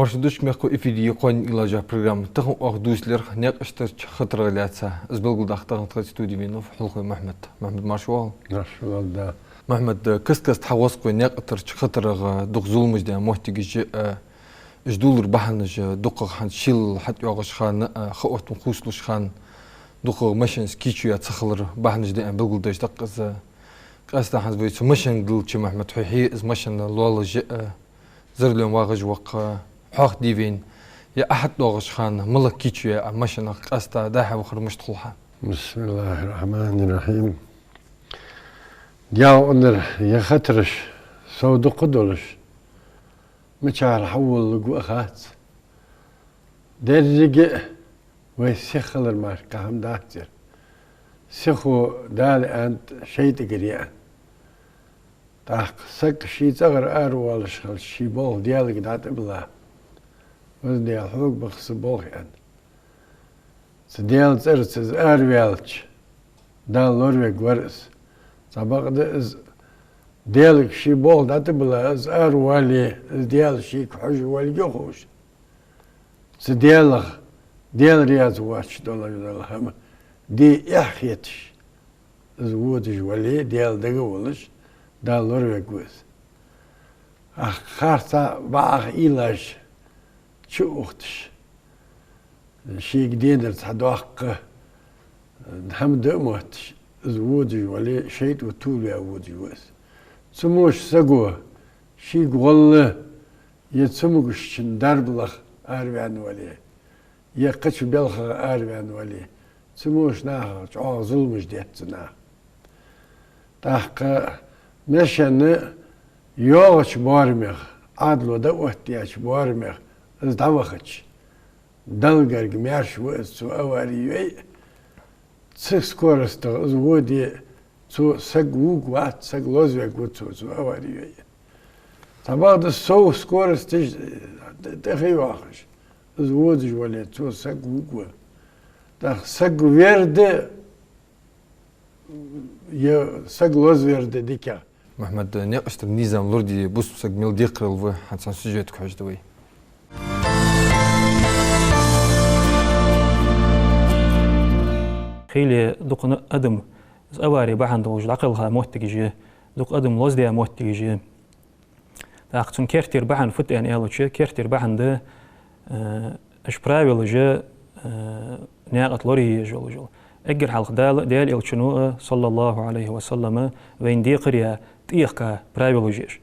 Маршрутчик мягко эфири якон илажа программа. Таху ахдуслер няк штырч хатраляца. Сбылгудахтаган студии Винов Хулхой Махмед. Махмед Маршвал. Маршвал, да. Махмед каскас тхаваско няк штырч хатрага дугзулмуж да мохтигиш ждулр баханж дуqa хан шил хат ягаш хан хаватун хуслуш хан дуqa машин скичу я цахлар баханж да былгудаш даққаз قاست حد بيت مشن قلت محمد حيحي إز مشن لولج زرلون واغج وق حاق ديفين يا أحد واغج خان ملك كيتشو يا مشن قاست داحة وخر مشتخلها. بسم الله الرحمن الرحيم. جاو أنر يا خطرش سود قدرش مشاعر حول لقوا أخات درجة ويسخل الماركة هم داتر سخو دال أنت شيء تقريان تاق سك شيء تغر أروال شغل شيء بول ديالك دات بلا وز ديال حوق بخص بول يعني سديال ترس أروالش دال لوريك ورس سبق ده ديالك شيء بول دات بلا از أروالي ديال شيء كحوش والجوخوش سديال رياض واتش دولا هم دي إحيتش زودج ولي ديال دقولش دال لوريك وز خارتا باغ إيلاش شو أختش شي قديدر تحدوق هم دموتش زودج ولي شيت وطول وودج وز سموش سقوه شي قول يتسموش دربلخ أربعن ولي يقش بلخ أربعن ولي سموش ناها ظلمش ديتنا تحق مشان يوغش بارمخ عدلو دوحتياش بارمخ از دوخش دلقرق ميرش وإسو أواريوي تسكورست از ودي تو سقوق وات سقلوزوك وتو أواريوي تبعد السو سكورستش تخي واخش از ودش ولي تو سقوق سق ويرد يا سق لوز ويرد ديكا محمد نقشت النظام لوردي بوس سق ميل ديقرل و حتى سجيتك حجدوي خيلي دوق أدم أواري بحن دوج عقلها موتجي دوق أدم لوز ديا موتجي تاختون كيرتير بحن فت يعني ألوتش كيرتير بحن ده إش برايفل جا ناقت لوري جول أجر حلق دال إلشنو صلى الله عليه وسلم وين دي قرية تيخك برايفلوجيش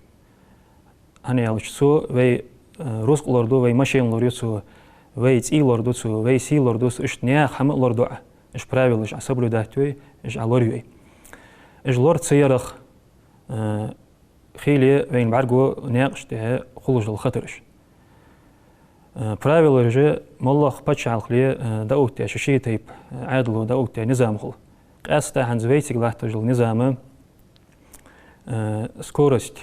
أنا يالش سو وي روسك لوردو وي ماشين لوريسو وي تي لوردو سو وي سي لوردو إش ناق حم لوردو إش برايفلوج عصبرو داتوي إش علوريوي إش لورد سيارخ خيلي وين بعرقو ناقش ده خلوج الخطرش правила же моллах пачалхли даутя шиши тип адлу даутя низамхул قاستا ханзвейтик лахтажил низамы скорость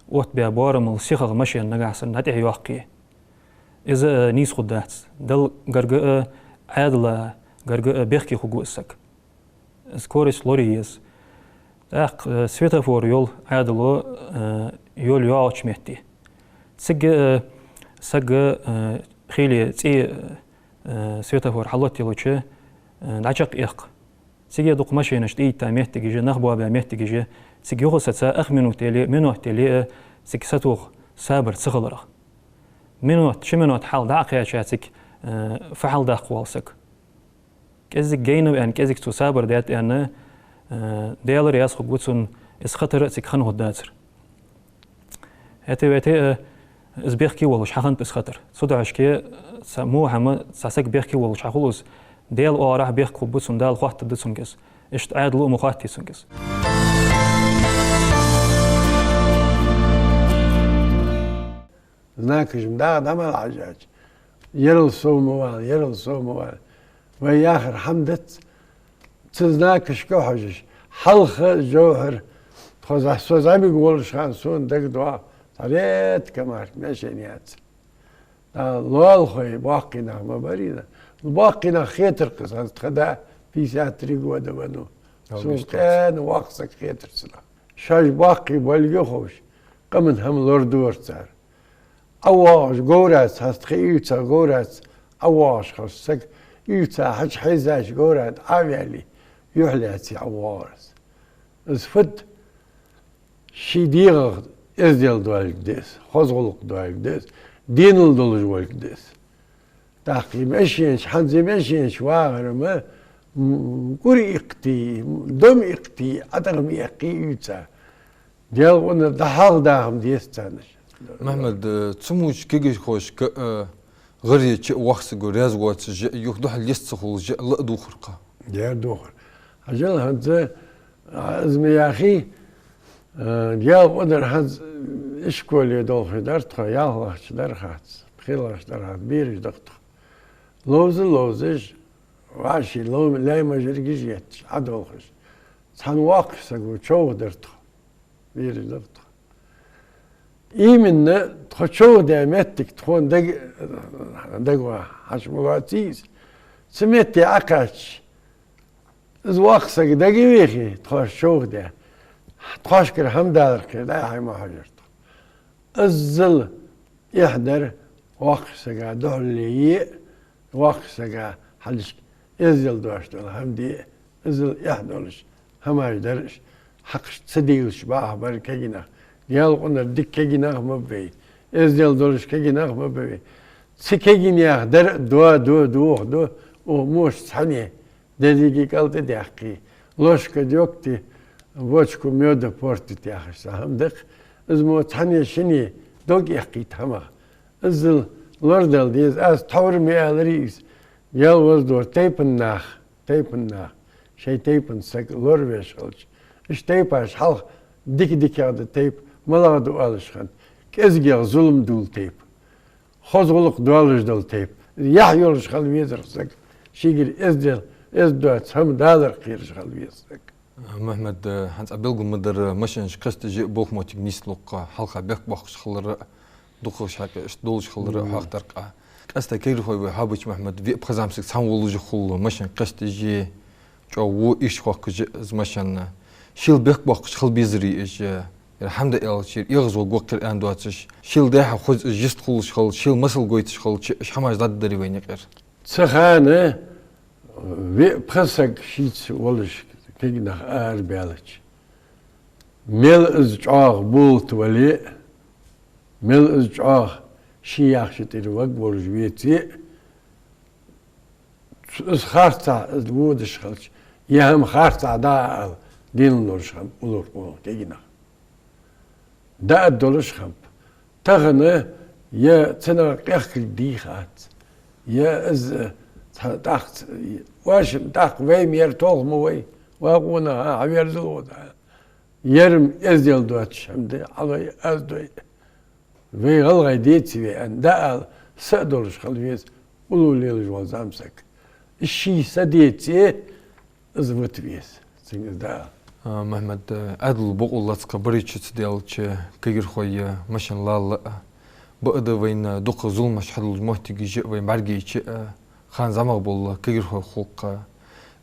от биабармыл сихаг машин нагасан натихи ваққи إذا نيس خدات دل غرغ عادلا غرغ بيخكي خغوسك скорость лориес так светофор يول عادلو يول ياوچ مهتي سق خيلي تي سويتافور حلوتي لوتشي نعشق إيق سيجي دوق ماشينش تي تاميت تيجي نخبوا باميت تيجي سيجي يخو ستا أخ منو تلي سيك ستوخ سابر تسخلرخ منو حال داقيا شاتك فحل داق والسك كزك جينو يعني كزك تو سابر ديت يعني ديالر ياسخو بوتسون إسخطر سيك خنو داتر هتي إز بيحكي والش حقن بس خطر صدق عشكي سمو هم ساسك بيحكي والش حقولوس ديال أوراح بيحكي بوتسون دال خاطر دسونجس إشت عادلو مخاطي سونجس ناكش مدار دم العجاج يرل صوموال ويا آخر حمدت تزناكش كوحجش حلخ جوهر خذ زي ما يقول شان سون دق دعاء طريت كمارك ماشي نيات لوال خوي باقينا ما برينا باقينا خيتر قصص تخدا في ساعة ريقو دبنو سون كان واقصك خيتر سلا شاش باقي بالجو خوش قمن هم لوردور صار أواش جورات هست خيوتا جورات أواش خسك يوتا حج حيزاش جورات عاملي يحلاتي أوارس فد شي ديغ إزديل دوالك ديس خزغلق دوالك ديس دينل دولج والك ديس تاقي ماشينش حنزي ماشينش واغر ما كوري اقتي دم اقتي أدغم يقي يوتا ديال وانا دحال داهم ديستانش محمد تسموش كيجي خوش ك غير شيء وقت جراز وقت يخ ده ليست خول لا دوخرقة ديال دوخر أجل هذا أزمي يا أخي ديال ودر هذا إشكول يدول في درتها يا الله شدر خات خير شدر خات بيرج دقت لوزش وعشي لو لا مجرجيش يتش عدول خش تحن واقع سقو شو درتها بيرج دقت إيمن تخشوا دامتك تكون دقوا حشمواتيس سميتي عقاش إذ واقسك دقي ويخي تخشوا ده تخشكر هم دارك لا هاي ما حجرت الزل يحضر واقسك دهلي واقسك حلش إزل دوشت هم دي إزل يحضرش هم يقدرش حقش تسديلش بقى بركينا يال قنر ديك كيجيناغ مبي إزديل دولش كيجيناغ مبي سكيجيناغ در دو وموش ثانية دديكي قالت ديحكي لوشك ديوكتي ووشكو ميودا بورتي تياخش هم دق إزمو ثانية شني دوك يحكي تهما إزل لوردل ديز أز تور ميالريز يال وزدور تيبناخ شي تيبن سك لوربيش قلش إش تيباش حلق ديك هذا تيب ملا دوالش خان كأزجع ظلم دول تيب خزغلق دوالش دول تيب يحيولش خال ويزرسك شيجر إزدوات هم دالر خيرش خال ويزرسك محمد هنس أبلغ مدر مشانش قست جي بوخ موتيك نيسلوق حلقة بيك بوخش خلر دوخش حاجة دولش خلر حق ترقى قست كير هو حابش محمد في بخزامسك سامولوج خلو مشان قست جي جو إيش خوك مشان شيل بيك بوخش خل بيزري إيش الحمد لله شيل يغزو وقر أن دواتش شيل ده خذ جست خلش خل شيل مسل قويتش خل إيش حماش ضد دري وين يقر سخانة بخسك شيت ولش كينا بالش ميل إزجاغ بولت ولي ميل إزجاغ شي يخشت الوقت برجويتي إز خارطة الودش خلش يهم خارطة دا دين لورش خم ولور كينا دا الدولش خم تغنى يا تنا قيخ ديخات يا إز تاخت واش تاخ ويم يرتوغ موي واقونا عبير زلود يرم ازدل دوتش همدي على ازدوي وي غلغي ديتي وي ان دا سادولش خلويز ولو ليل جوال زامسك الشي سديتي ازبط بيس سين دا محمد عدل بقول لاتك بريتش ديالش كير خويا مشان لا بقدر وين دوق ظلم شحال المحتاج يجي وين برجيش خان زمان بقول كير خويا خوق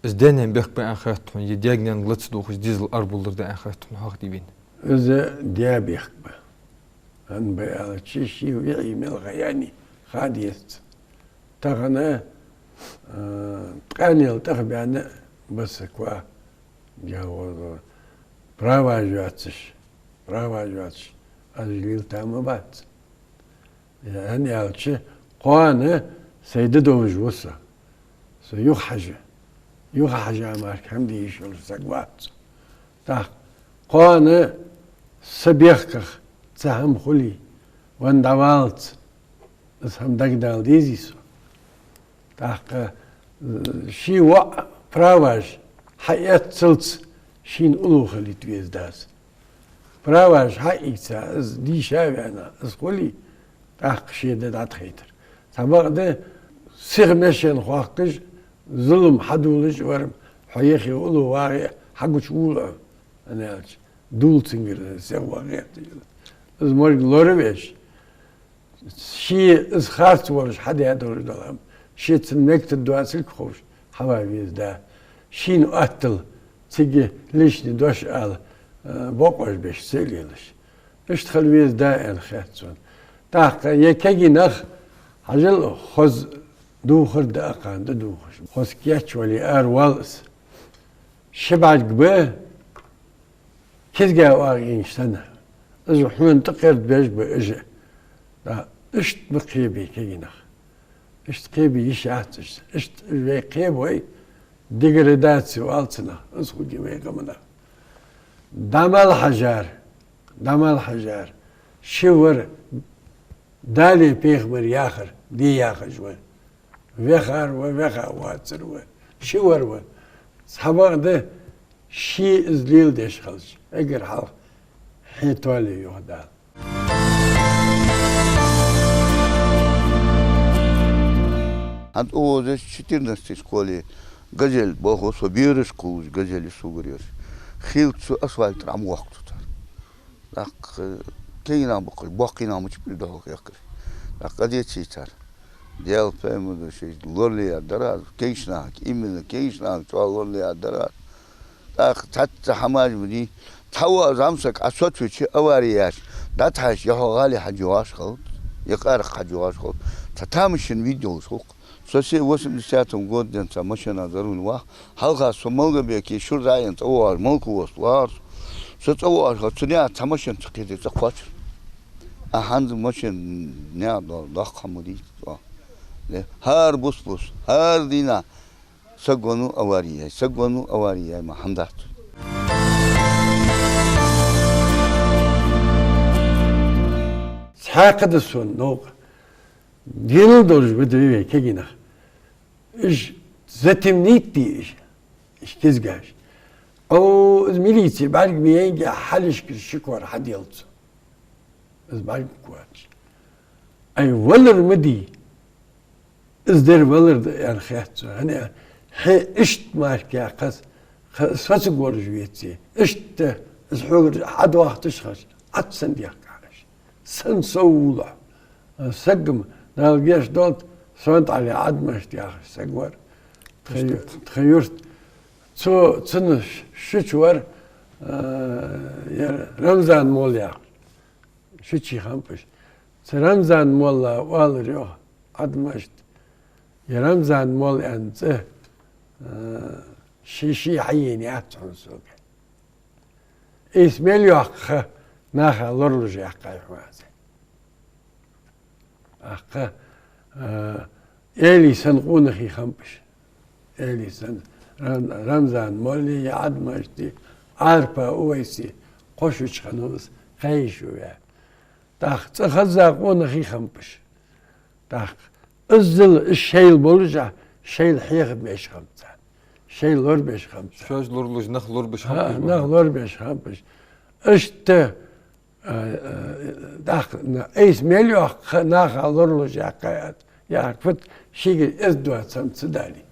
ازدانين بيخ بين خيرتهم يديجنن لتس دوخش ديزل أربولر ده خيرتهم هاك دي بين إذا ديابيخ به أن بيعلى شيء ويعمل غياني خاديست تغنى تقانيل تغبي أنا بس كوا جاوز براواجواتش أجيل تامبات يعني على شيء قانا سيددوج وصا سيخحجه يوحى مارك همدي يشول سقوات تا قانا سبيخكخ تهم خلي وان دوالت اسهم دقدال ديزيسو تا شي وا براواج حيات سلت شين ألو خلي تويز داس براواج حقيقتا از دي شاوي انا از خلي تا شي دات خيتر تا ده سيغ مشين خواقش ظلم حدولش ورم حيخي يقولوا واقع حقو شغول أنا دول تنجر سوا غير إذا مرق لوربيش شيء إذا خارت ورش حدا يدور دلهم شيء تنمكت الدواسل خوش حبايبي ده شيء نقتل تيجي ليش ندوش على بقوش بيش سيليلش إيش تخلويز ده الخاتون تاق يكجي نخ حجل خز دوخر دقان دوخر خز كياتش ولي والس شبعت قباه كذا واقعين سنة إذا حمن تقرد بيج بإجا إشت بقيبي كينخ إشت قيبي يشعتش إشت قيب وي ديجريداتسي والتنا إسخو جميع قمنا دام الحجار شور دالي بيخبر ياخر دي ياخر جوان ويخار واتسر شور صحابك ده شي إزليل ديش خلش اگر حال حيطولي يهدال Ant o de 14 школе газель бого собираш куж газели сугреш. Хилцу асфальт рам вахту. Так кейна бокой бокина муч пидо якр. Так гадечи чар. Дел пему до шей лорли адара кейшна именно кейшна лорли адара. Так татца хамаж буди тава замсак асотвичи аварияш. Даташ яхали хаджуаш хол. Якар хаджуаш хол. Татамшин видео сок. Соси 80-м году машина зарулила, халка сумалга беки шурдаен товар малку ослар. Со товар хацуня тамашин цкиде цхвач. А ханд машин не да хамуди. Хар бус хар дина сагону авария ма хандат. سحاقد السون نوق دينو دورج بدوي كينا إيش زتمنيت دي إيش كزجاش أو ميليتي بعد بيجي حلش كشكور حد يلص إز بعد كواتش أي ولر مدي إز در ولر يعني خياتو أنا إيش مارك يا قص سفاس جورج بيتي إيش إز حور حد واحد تشخص عطسن ديك عاش سن سولا سقم نالجيش دوت صوت على عدمش يا أخي سقور تخيرت تسنش شتور رمضان مول يا شتشي خمبش رمضان مول والريو عدمش يا رمضان مول أنت شي حيين يعطون سوق اسمه يوخ ناخا لورلوج يحقا يحوازي أخا إلي سنقون خي خمبش إلي سن رمضان مولي يعد مجدي عارفة أويسي قشوش خنوس خيشو يا تاخ تخزاقون خي خمبش تاخ أزل الشيل بولجع شيل حيخ بيش خمسة شيل لور بيش خمسة شاش لورلوج نخ لور بش خمبش نخ لور بيش خمبش اشت داخ ايس مليو ناخ لورلوج يا قياد يا فت شيء ازدوا سمت داليت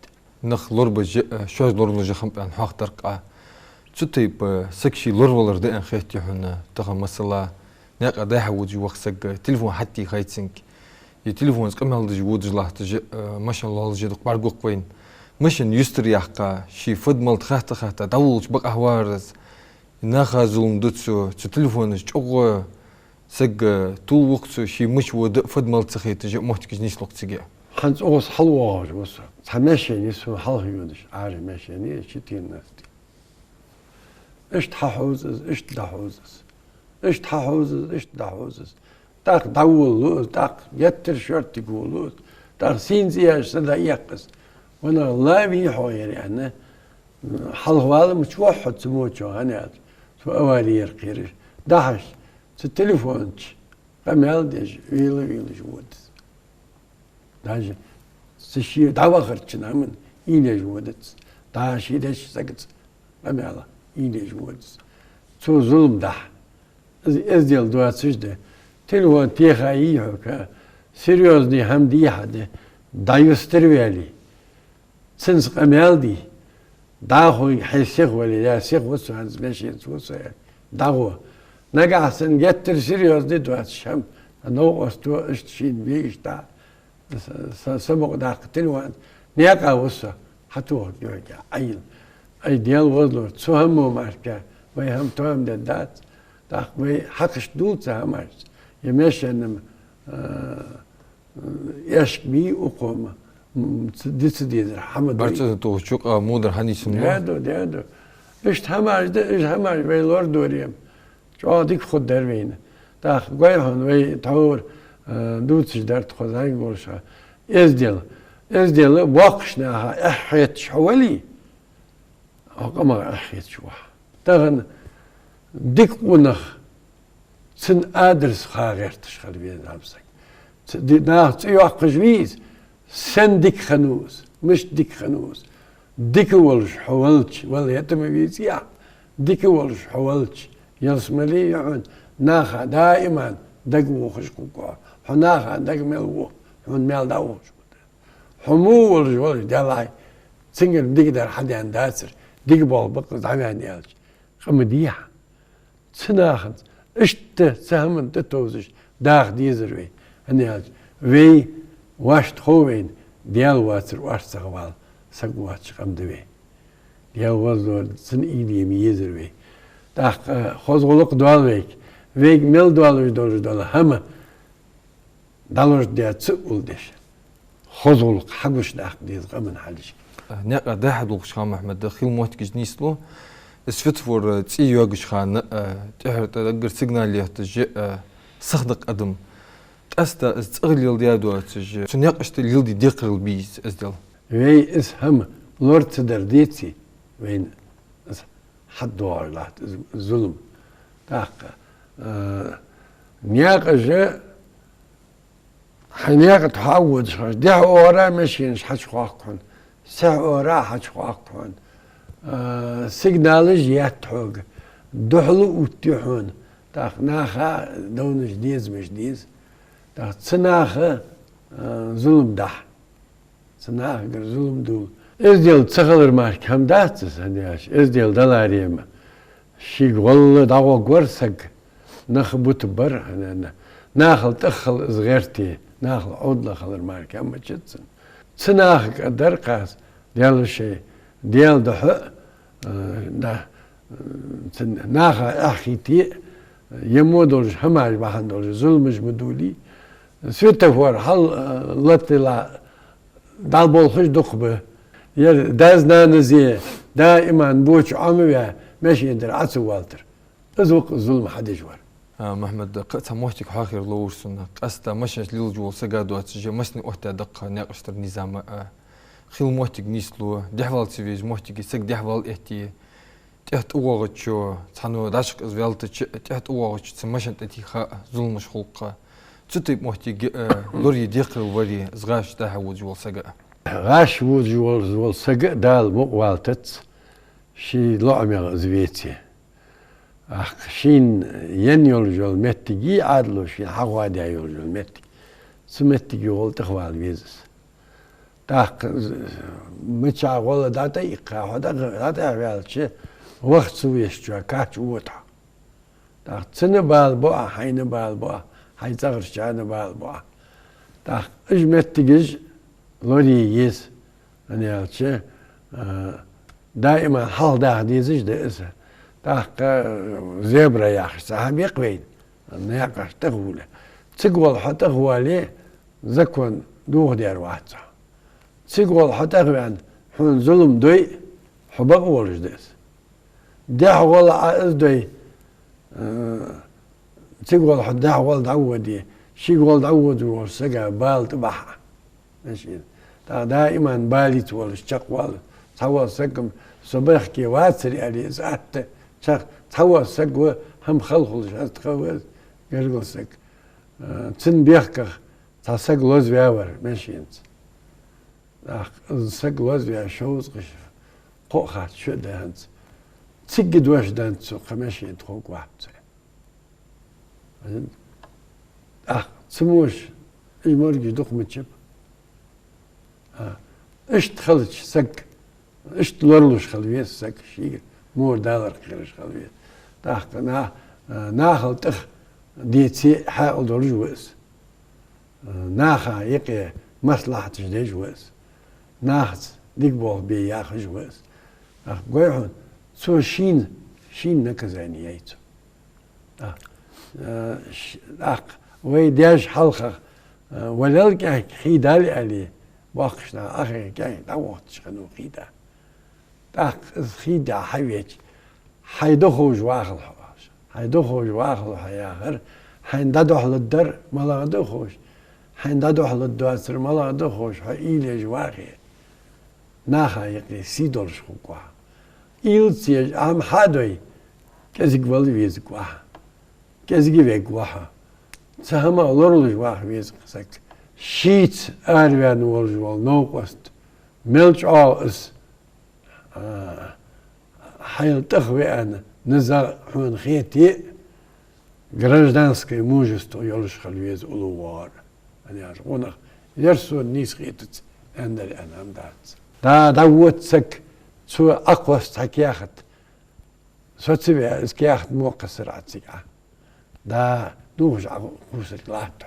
نخ لور بش شاش لورلوج خمب عن حق ترقع تطيب سكشي لورولر ده ان خيتي هنا تخا مثلا ناقا ده وجي وخسق تليفون حتى خايتسنك يتليفون قمل دج وجلا تج ما شاء الله جد بارغو كوين مشن يستر يحقا شي فدمل تخت دولج بق احوارز ناخا زوم دوتسو تليفون جوغ سق طول وقت شي مش ود فدمل تخيت تج محتاج نيس لوقتيجي خنز اوس حلواج وس تمشي يسو حلو يودش عارف ماشي ني شتي الناس ايش تحوزز ايش تحوزز ايش تحوزز ايش تحوزز تاق دول تاق يتر شرط يقولوا تاق سينزياش سدا يقص وانا الله بيحو يعني حلوال مش واحد سموتشو هنات تو اوالي يرقيرش داش التليفونش قمال ديش ويل جود داش سشي دعوة خرجنا من إيلي جودت داش يدش سكت قمال إيلي جودت تو ظلم ده ازديال دوات سجده تليفون تيخا ايهو كا سيريوزني هم دي حده دايوستر ويالي سنس قمال دي داخو حيسيخ ولي لا سيخ وسو هنز ماشي وسو داخو نقع سن يتر سيريوزني دوات شام نو استو اشتشين بيش دا سمق داق تليفون نيقع وسو حتوه يوجع عيل اي ديال وزلو تسو همو ماركا ويهم توهم دات داق وي حقش دول تهمش يمشي انم يشك بي وقوم ديدر حمد برشة توشوق مودر هني سمو دادو إيش هماج بيلور دوريم شو ديك خد دروين داخ قويهن وي تور دوتش درت خداي قولشا إزديل واقشناها أحيت شوالي أقما أحيت شوح تغن ديك ونخ سن أدرس خاغرتش خلبي نابسك ناخت يوقش ويز سن ديك خنوس مش ديك خنوس ديك ولش حولتش ولا يتم ويزيا ديك ولش حولتش يلسملي يعون ناخا دائما دق وخش كوكو حناخا دق ملو حن مال داوش حمو ولش دالاي سنجل ديك دار حد عن داسر ديك بول بقز عميان يالش خمديح سناخن اشت سهم تتوزش داخ ديزر وي وي واشت خوين ديال واتر واش سغوال سغواتش قمدوي ديال وزور سن ايدي ميزر وي داخ خوزغلق دوال ويك ميل دوال هما دالوش ديال تسؤول ديش خوزغلق حقوش داخ ديز قمن حالش نقا داحد وقشخان محمد دخيل موتكج نيسلو اسفت فور تي يوغشخان تحر تدقر سيجنال يحتج صخدق أدم أستا استغل ديادو أتج سنيق أشتل يلدي ديقر البيز أزدل وي اسهم لورد تدرديتي وين حد دوار لات الظلم تاق نياق جا حنياق تحاود شخص ديح أورا ماشينش حج خواقكون سح أورا حج خواقكون سيجنالج ياتحوق دحلو وتيحون تاق ناخا دونش ديز مش ديز تاق تسناخا ظلم دح تسناخا ظلم دول ازديل تسخلر ماش كم داتس هنياش ازديل دلاريما شي والله دعوة قرصق نخبوت بر ناخل تخل صغيرتي ناخل عود لخلر ماش كم تشتسن تسناخا درقاس ديال شي ديال دحق ناخا اخيتي يمو دولج هماج بحن دولج ظلمج مدولي سويتفور حل لطلا دال بولخش دقبه داز نانزي دائما بوش عموية ماشي يندر عسو والتر ازوق الظلم حديجور محمد قصة موحتك حاخر لور سنة قصة مشنش ليل جول سقادو أتجي مسني أحتا دقة ناقشتر نظام خيل موحتك نيسلو دحوال سيفيج موحتك سك دحوال احتي تحت أوغتشو تحنو داشق ازوالتش تحت أوغتش تسمشن تتيخا ظلمش خلقة تطيب موحتك لوري ديقر وري زغاش داها جول سقا غاش وجول سقا دال مقوالتت شي لعمي زويتي شين ينيول جول متجي عادلو شين حقوادي يول جول متجي سمتجي يقول تخوال بيزس تاق متشا ولا داتا يقا داتا عيالش وقت سويش جوا كاتش وطا تاق تسنة بالبوع حين بالبوع حي تغرش جانا بالبوع تاق اج متجيج لوري يس أنا يالش دائما حال داخ ديزش ده اسه تاق زبرة ياخش صاحب يقوين نياقش تغوله تقول حتى غوالي زكون دوغ دير واتسا تقول حتى غوان حون ظلم دوي حبق ولج ديس ديح ولا عائز دوي تقول حتى دعوة دعودي شي قول دعود ورسقا بال تبحها ماشي دائما بالي تولش تقوال تحول سقم صباح كي واتسري عليه زعت تحول سقوه هم خلخلش هتخوز قرقل سق تن بيحكر تسق لوز بياور ماشي انت سق لوز بيا شوز قش قوخات شو ده انت تسجد واش دانت سوق ماشي انت خوك واحد تسموش ايش مرجي دوق متشب ايش تخلش سق ايش تلورلوش خلوية سق شيء مور دالر خيرش خلوية تاخ ناخل تخ ديتي حاول دورج ويس ناخا يقي مصلحة جديج ويس ناخت ديك بول بي ياخج ويس قويحون سو شين نكزاني يايتو ويداش حلقة ولل كان خيدال عليه وقشنا أخي كان دوت شنو خيدا تاك خيدا حيوج حيدخل جواخل حواش حيدخل جواخل حياخر حينددح للدر ملا دخوش حينددح للدواسر ملا دخوش حيلي جواخي ناخا يقي سيدور شقوا إلتي أهم حدوي كذي قبل ويز قوا كذي بيقوا سهما لورل جواخ ويز قسك شيت أروان والجوال نوقست ملش آس حيل تخوي أنا نزار حون خيتي гражданской мужество يلش خلويز أولوار أنا أرجونا يرسو الناس خيتت أندر أنا أمدات دا وتسك سو أقوى استحكياخت سو تسبي اسكياخت موقع عتسيكا دا دوش قوس الكلاتو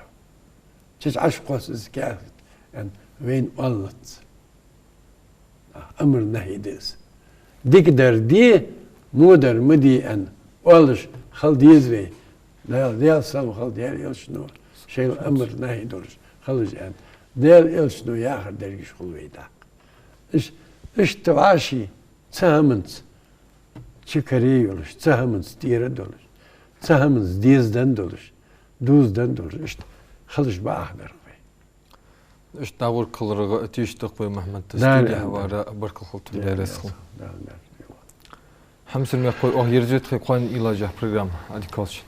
تش عشقوس اسكياخت أن وين ولت أمر نهي ديس ديك در دي مودر مدي أن ولش خل ديزوي ديال سلم خل ديال يلشنو شيء الأمر نهي دورش خلج أن ديال يلشنو ياخر درجش خلوي دا إيش تواشي تساهمنت شكري يولش تساهمنت تيرة دولش تساهمنت ديز دن دولش دوز دن دولش إيش خلج بأخبر إيش داور كلرغ تيشتق بمحمد تستيدي حوارا برك الخلطم دارسخل حمسن ميقوي يرجوت خيقوان إلاجه برنامج أدي كالشن